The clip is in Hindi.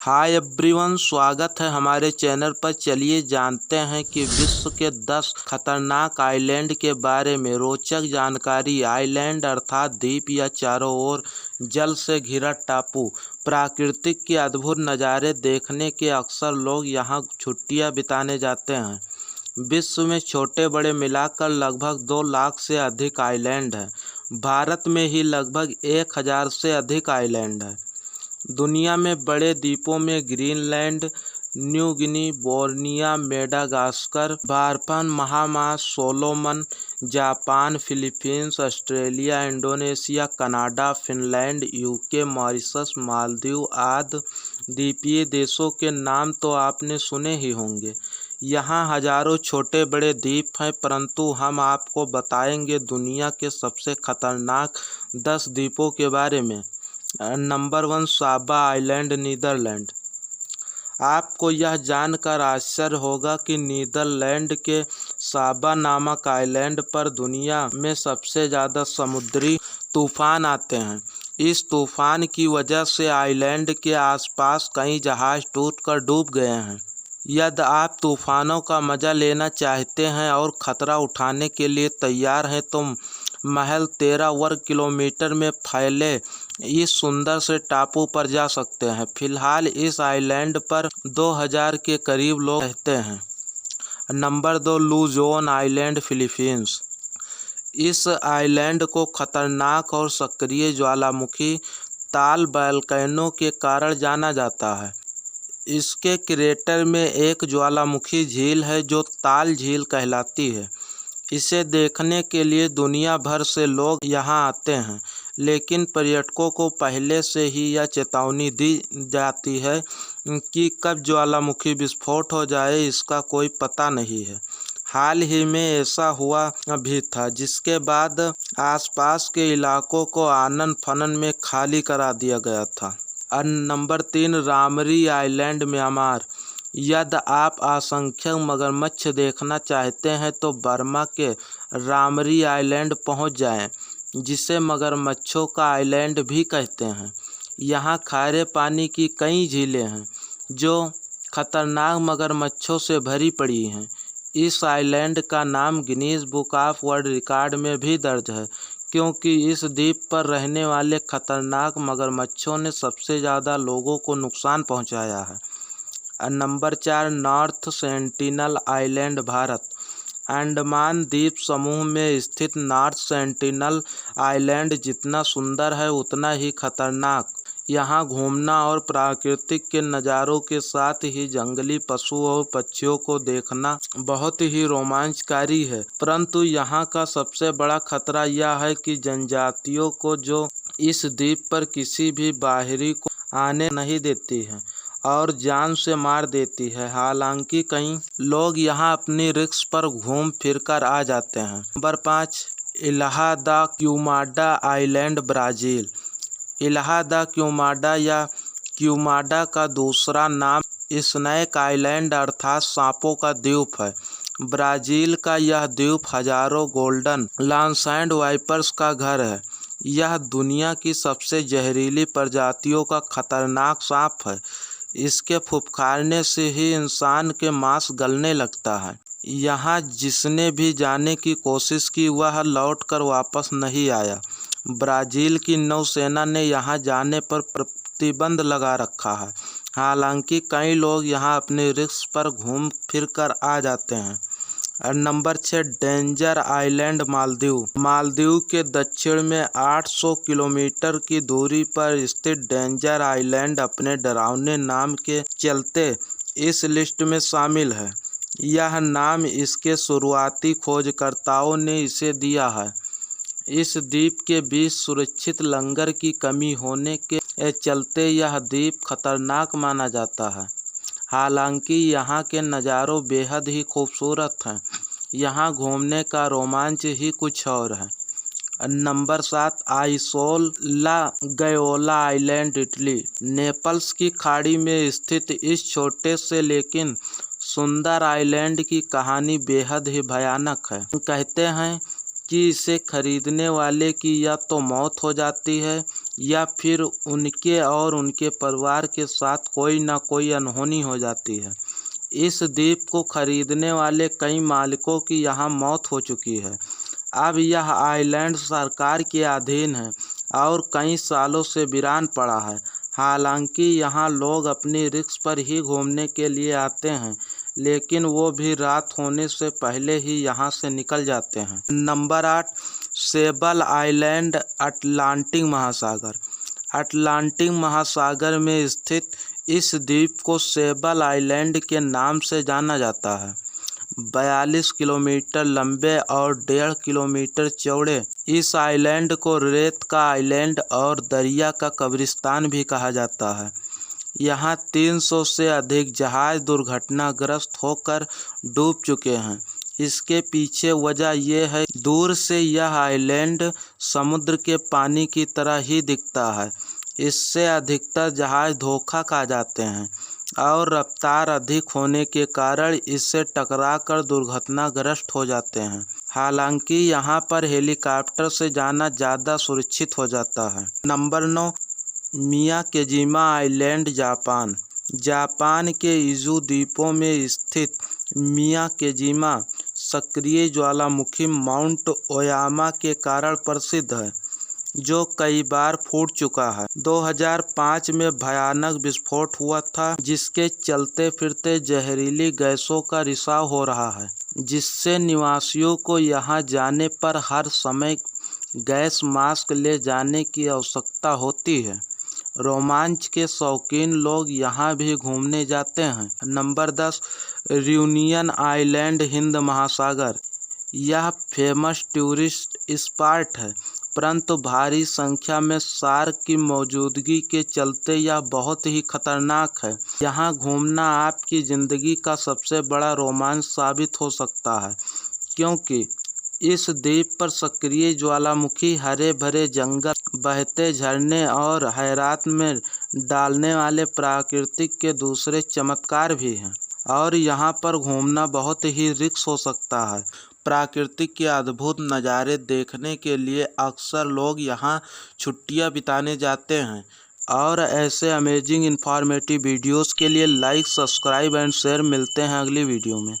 हाय एवरीवन, स्वागत है हमारे चैनल पर। चलिए जानते हैं कि विश्व के 10 खतरनाक आइलैंड के बारे में रोचक जानकारी। आइलैंड अर्थात द्वीप या चारों ओर जल से घिरा टापू। प्रकृति के अद्भुत नज़ारे देखने के अक्सर लोग यहाँ छुट्टियाँ बिताने जाते हैं। विश्व में छोटे बड़े मिलाकर लगभग 2 लाख से अधिक आइलैंड हैं। भारत में ही लगभग 1000 से अधिक आइलैंड हैं। दुनिया में बड़े द्वीपों में Greenland, New Guinea, Borneo, Madagascar, बारपन, Bahamas, Solomon, Japan, Philippines, Australia, Indonesia, Canada, Finland, UK, Mauritius, Maldives आदि द्वीपीय देशों के नाम तो आपने सुने ही होंगे। यहाँ हजारों छोटे बड़े द्वीप हैं, परंतु हम आपको बताएंगे दुनिया के सबसे खतरनाक 10 द्वीपों के बारे में। नंबर 1, साबा आइलैंड, नीदरलैंड। आपको यह जानकर आश्चर्य होगा कि नीदरलैंड के साबा नामक आइलैंड पर दुनिया में सबसे ज़्यादा समुद्री तूफान आते हैं। इस तूफान की वजह से आइलैंड के आसपास कई जहाज टूटकर डूब गए हैं। यदि आप तूफानों का मज़ा लेना चाहते हैं और ख़तरा उठाने के लिए तैयार हैं तो महज 13 वर्ग किलोमीटर में फैले इस सुंदर से टापू पर जा सकते हैं। फिलहाल इस आइलैंड पर 2000 के करीब लोग रहते हैं। Number 2, Luzon island, Philippines. इस आइलैंड को खतरनाक और सक्रिय ज्वालामुखी ताल वोल्केनो के कारण जाना जाता है। इसके क्रेटर में एक ज्वालामुखी झील है जो ताल झील कहलाती है। इसे देखने के लिए दुनिया भर से लोग यहाँ आते हैं, लेकिन पर्यटकों को पहले से ही यह चेतावनी दी जाती है कि कब ज्वालामुखी विस्फोट हो जाए, इसका कोई पता नहीं है। हाल ही में ऐसा हुआ भी था, जिसके बाद आसपास के इलाकों को आनन फानन में खाली करा दिया गया था। नंबर 3, रामरी आइलैंड, म्यांमार। यदि आप असंख्य मगरमच्छ देखना चाहते हैं तो बर्मा के रामरी आइलैंड पहुंच जाएं, जिसे मगरमच्छों का आइलैंड भी कहते हैं। यहाँ खारे पानी की कई झीलें हैं जो खतरनाक मगरमच्छों से भरी पड़ी हैं। इस आइलैंड का नाम Guinness book of world record में भी दर्ज है, क्योंकि इस द्वीप पर रहने वाले खतरनाक मगरमच्छों ने सबसे ज़्यादा लोगों को नुकसान पहुंचाया है। Number 4, north sentinel island, Bharat. Andaman द्वीप समूह में स्थित नॉर्थ सेंटिनल आइलैंड जितना सुंदर है उतना ही खतरनाक। यहाँ घूमना और प्राकृतिक के नज़ारों के साथ ही जंगली पशु और पक्षियों को देखना बहुत ही रोमांचकारी है। परंतु यहाँ का सबसे बड़ा खतरा यह है कि जनजातियों को जो इस द्वीप पर किसी भी बाहरी को आने नहीं देती है और जान से मार देती है। हालांकि कई लोग यहाँ अपनी रिस्क पर घूम फिर कर आ जाते हैं। नंबर 5, इल्हा दा क्यूमाडा आइलैंड, ब्राज़ील। इल्हा दा क्यूमाडा या क्यूमाडा का दूसरा नाम स्नैक आइलैंड अर्थात सांपों का द्वीप है। ब्राज़ील का यह द्वीप हजारों गोल्डन लॉन्सैंड वाइपर्स का घर है। यह दुनिया की सबसे जहरीली प्रजातियों का खतरनाक सांप है। इसके फुफकारने से ही इंसान के मांस गलने लगता है। यहाँ जिसने भी जाने की कोशिश की वह लौटकर वापस नहीं आया। ब्राज़ील की नौसेना ने यहाँ जाने पर प्रतिबंध लगा रखा है। हालांकि कई लोग यहाँ अपने रिस्क पर घूम फिर कर आ जाते हैं। Number 6, danger island, Maldives. Maldives के दक्षिण में 800 किलोमीटर की दूरी पर स्थित डेंजर आइलैंड अपने डरावने नाम के चलते इस लिस्ट में शामिल है। यह नाम इसके शुरुआती खोजकर्ताओं ने इसे दिया है। इस द्वीप के बीच सुरक्षित लंगर की कमी होने के चलते यह द्वीप खतरनाक माना जाता है। हालांकि यहाँ के नज़ारों बेहद ही खूबसूरत हैं। यहाँ घूमने का रोमांच ही कुछ और है। Number 7, Isola Gaiola island, Italy. Naples की खाड़ी में स्थित इस छोटे से लेकिन सुंदर आइलैंड की कहानी बेहद ही भयानक है। कहते हैं कि इसे खरीदने वाले की या तो मौत हो जाती है या फिर उनके और उनके परिवार के साथ कोई ना कोई अनहोनी हो जाती है। इस द्वीप को खरीदने वाले कई मालिकों की यहाँ मौत हो चुकी है। अब यह आइलैंड सरकार के अधीन है और कई सालों से वीरान पड़ा है। हालांकि यहाँ लोग अपनी रिस्क पर ही घूमने के लिए आते हैं, लेकिन वो भी रात होने से पहले ही यहाँ से निकल जाते हैं। नंबर 8, सेबल आइलैंड, अटलांटिक महासागर। अटलांटिक महासागर में स्थित इस द्वीप को सेबल आइलैंड के नाम से जाना जाता है। 42 किलोमीटर लंबे और 1.5 किलोमीटर चौड़े इस आइलैंड को रेत का आइलैंड और दरिया का कब्रिस्तान भी कहा जाता है। यहाँ 300 से अधिक जहाज दुर्घटनाग्रस्त होकर डूब चुके हैं। इसके पीछे वजह यह है, दूर से यह आइलैंड समुद्र के पानी की तरह ही दिखता है। इससे अधिकतर जहाज धोखा खा जाते हैं और रफ्तार अधिक होने के कारण इससे टकराकर दुर्घटनाग्रस्त हो जाते हैं। हालांकि यहाँ पर हेलीकॉप्टर से जाना ज़्यादा सुरक्षित हो जाता है। Number 9, Miyakejima island, Japan. Japan के इजू द्वीपों में स्थित मियाकेजिमा सक्रिय ज्वालामुखी माउंट ओयामा के कारण प्रसिद्ध है, जो कई बार फूट चुका है। 2005 में भयानक विस्फोट हुआ था, जिसके चलते फिरते जहरीली गैसों का रिसाव हो रहा है, जिससे निवासियों को यहाँ जाने पर हर समय गैस मास्क ले जाने की आवश्यकता होती है। रोमांच के शौकीन लोग यहाँ भी घूमने जाते हैं। नंबर 10, रियूनियन आइलैंड, हिंद महासागर। यह फेमस टूरिस्ट स्पॉट है, परंतु भारी संख्या में शार्क की मौजूदगी के चलते यह बहुत ही खतरनाक है। यहाँ घूमना आपकी ज़िंदगी का सबसे बड़ा रोमांच साबित हो सकता है, क्योंकि इस द्वीप पर सक्रिय ज्वालामुखी, हरे भरे जंगल, बहते झरने और हैरत में डालने वाले प्राकृतिक के दूसरे चमत्कार भी हैं। और यहाँ पर घूमना बहुत ही रिस्क हो सकता है। प्राकृतिक के अद्भुत नज़ारे देखने के लिए अक्सर लोग यहाँ छुट्टियाँ बिताने जाते हैं। और ऐसे अमेजिंग इन्फॉर्मेटिव वीडियोस के लिए लाइक, सब्सक्राइब एंड शेयर। मिलते हैं अगली वीडियो में।